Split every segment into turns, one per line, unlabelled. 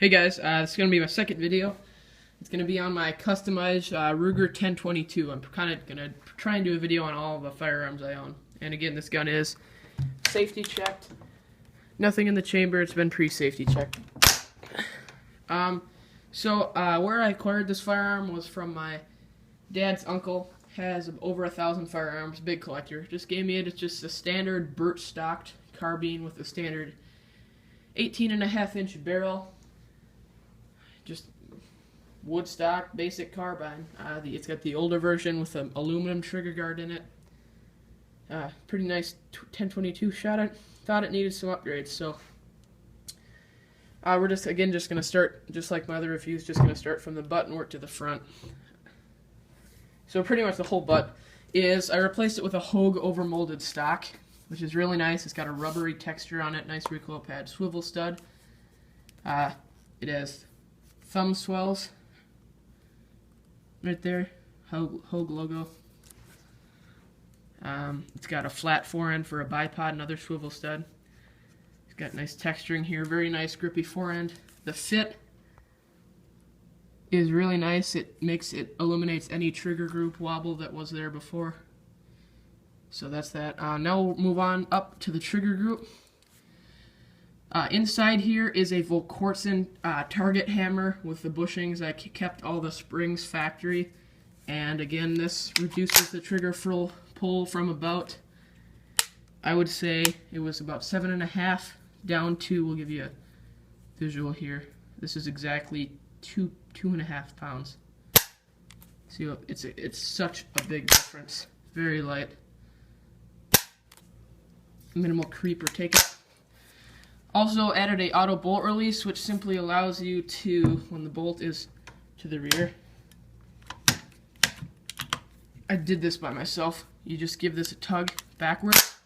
Hey guys, this is going to be my second video. It's going to be on my customized Ruger 1022. I'm kind of going to try and do a video on all the firearms I own. And again, this gun is safety checked. Nothing in the chamber, it's been pre-safety checked. Where I acquired this firearm was from my dad's uncle. Has over 1,000 firearms, big collector. Just gave me it. It's just a standard birch stocked carbine with a standard 18.5-inch barrel. Just wood stock, basic carbine. It's got the older version with an aluminum trigger guard in it. Pretty nice 1022 shot. I thought it needed some upgrades, so we're just going to start, just like my other reviews, just going to start from the butt and work to the front. So pretty much the whole butt is, I replaced it with a Hogue overmolded stock, which is really nice. It's got a rubbery texture on it, nice recoil pad, swivel stud. It has thumb swells right there, Hogue logo. It's got a flat forend for a bipod, another swivel stud. It's got nice texturing here, very nice grippy forend. The fit is really nice. It eliminates any trigger group wobble that was there before. So that's that. Now we'll move on up to the trigger group. Inside here is a Volquartsen target hammer with the bushings. I kept all the springs factory, and again this reduces the trigger pull from about, I would say it was about 7.5 down to, we'll give you a visual here. This is exactly 2.5 pounds. See, it's such a big difference. Very light. Minimal creep or take it. Also added a auto bolt release, which simply allows you to, when the bolt is to the rear, I did this by myself. You just give this a tug backwards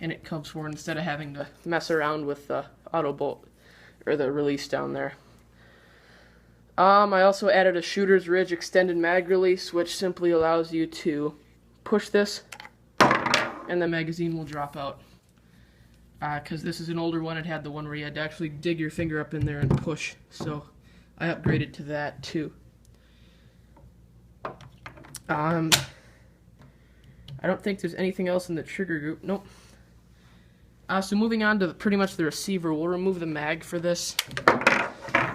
and it comes forward instead of having to mess around with the auto bolt or the release down there. I also added a shooter's ridge extended mag release, which simply allows you to push this and the magazine will drop out. Because this is an older one, it had the one where you had to actually dig your finger up in there and push, so I upgraded to that too. I don't think there's anything else in the trigger group. Nope. So moving on to pretty much the receiver, we'll remove the mag for this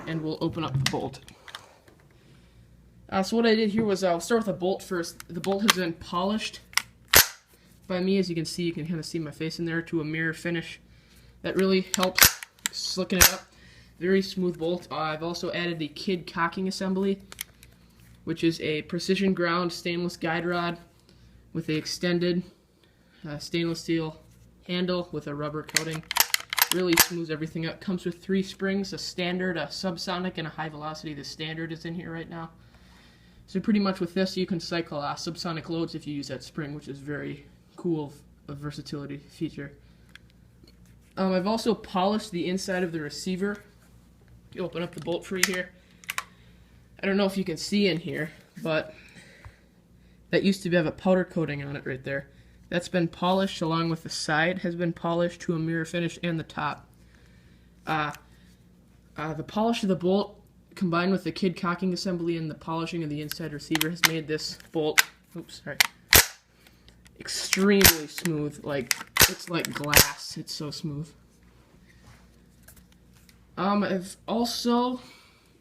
and we'll open up the bolt. So what I did here was I'll start with the bolt first. The bolt has been polished by me. As you can see, you can kind of see my face in there, to a mirror finish. That really helps slicking it up. Very smooth bolt. I've also added the Kid cocking assembly, which is a precision ground stainless guide rod with a extended stainless steel handle with a rubber coating. Really smooths everything up. Comes with 3 springs, a standard, a subsonic, and a high velocity. The standard is in here right now. So pretty much with this you can cycle subsonic loads if you use that spring, which is very cool, a versatility feature. I've also polished the inside of the receiver. You open up the bolt free here. I don't know if you can see in here, but that used to have a powder coating on it right there. That's been polished, along with the side has been polished to a mirror finish, and the top. The polish of the bolt combined with the Kid cocking assembly and the polishing of the inside receiver has made this bolt, extremely smooth. Like, it's like glass. It's so smooth. I've also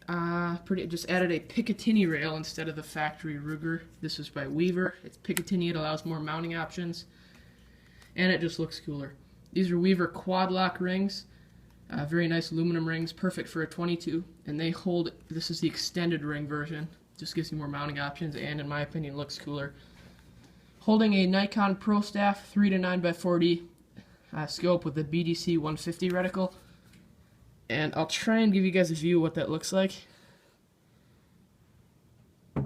just added a Picatinny rail instead of the factory Ruger. This is by Weaver. It's Picatinny. It allows more mounting options, and it just looks cooler. These are Weaver quad lock rings. Very nice aluminum rings, perfect for a 22, and they hold. This is the extended ring version. Just gives you more mounting options, and in my opinion looks cooler. Holding a Nikon Pro Staff 3 to 9x40 scope with the BDC 150 reticle, and I'll try and give you guys a view of what that looks like. I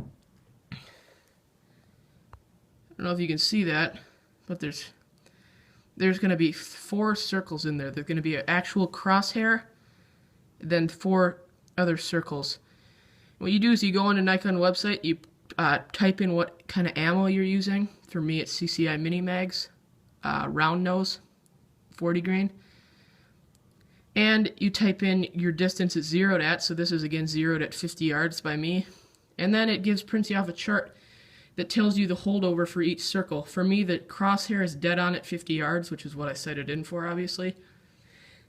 don't know if you can see that, but there's going to be 4 circles in there. There's going to be an actual crosshair, then 4 other circles. What you do is you go on a Nikon website, you type in what kind of ammo you're using. For me, it's CCI Mini Mags, round nose, 40 grain. And you type in your distance it's zeroed at, so this is again zeroed at 50 yards by me. And then it prints you off a chart that tells you the holdover for each circle. For me, the crosshair is dead on at 50 yards, which is what I sighted in for, obviously.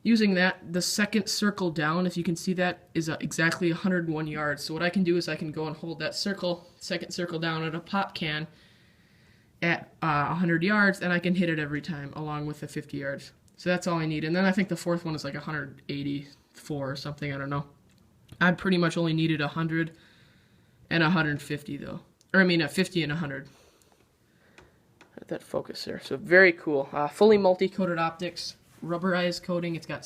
Using that, the second circle down, if you can see that, is exactly 101 yards. So what I can do is I can go and hold that second circle down at a pop can at 100 yards, and I can hit it every time, along with the 50 yards. So that's all I need. And then I think the fourth one is like 184 or something, I don't know. I pretty much only needed 100 and 150 though. Or I mean 50 and 100. Let that focus there. So very cool. Fully multi-coated optics, rubberized coating. It's got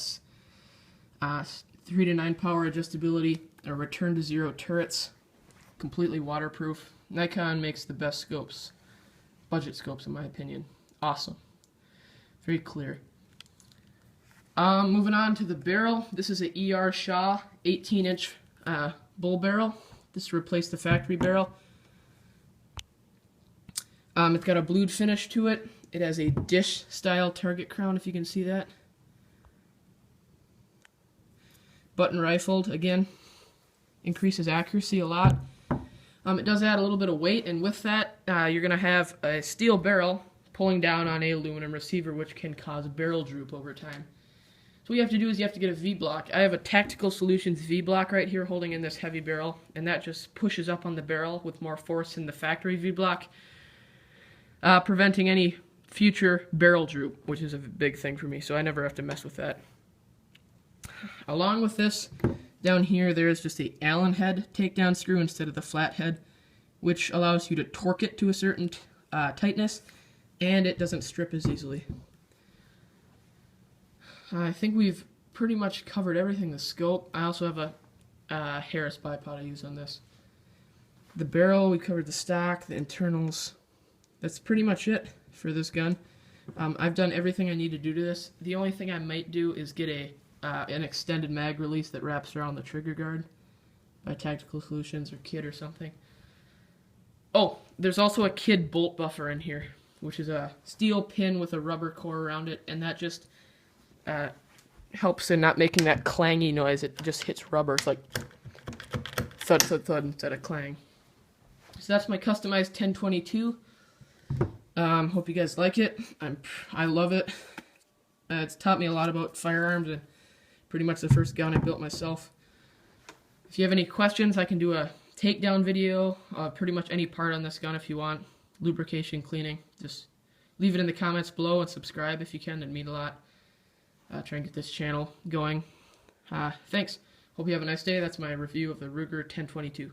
3 to 9 power adjustability, a return to zero turrets, completely waterproof. Nikon makes the best scopes, budget scopes in my opinion. Awesome. Very clear. Moving on to the barrel. This is an ER Shaw 18-inch bull barrel. This replaced the factory barrel. It's got a blued finish to it. It has a dish-style target crown, if you can see that. Button rifled, again, increases accuracy a lot. It does add a little bit of weight, and with that, you're going to have a steel barrel pulling down on a aluminum receiver, which can cause barrel droop over time. So what you have to do is you have to get a V-block. I have a Tactical Solutions V-block right here holding in this heavy barrel, and that just pushes up on the barrel with more force than the factory V-block, preventing any future barrel droop, which is a big thing for me, so I never have to mess with that. Along with this, down here there is just a Allen head takedown screw instead of the flat head, which allows you to torque it to a certain tightness, and it doesn't strip as easily. I think we've pretty much covered everything. The scope. I also have a Harris bipod I use on this. The barrel, we covered the stock, the internals. That's pretty much it for this gun. I've done everything I need to do to this. The only thing I might do is get an extended mag release that wraps around the trigger guard by Tactical Solutions or Kid or something. Oh, there's also a Kid bolt buffer in here, which is a steel pin with a rubber core around it, and that just helps in not making that clangy noise. It just hits rubber. It's like thud, thud, thud instead of clang. So that's my customized 1022. Hope you guys like it. I love it. It's taught me a lot about firearms, and pretty much the first gun I built myself. If you have any questions, I can do a takedown video, pretty much any part on this gun if you want. Lubrication, cleaning. Just leave it in the comments below and subscribe if you can. That'd mean a lot. Try and get this channel going. Thanks. Hope you have a nice day. That's my review of the Ruger 1022.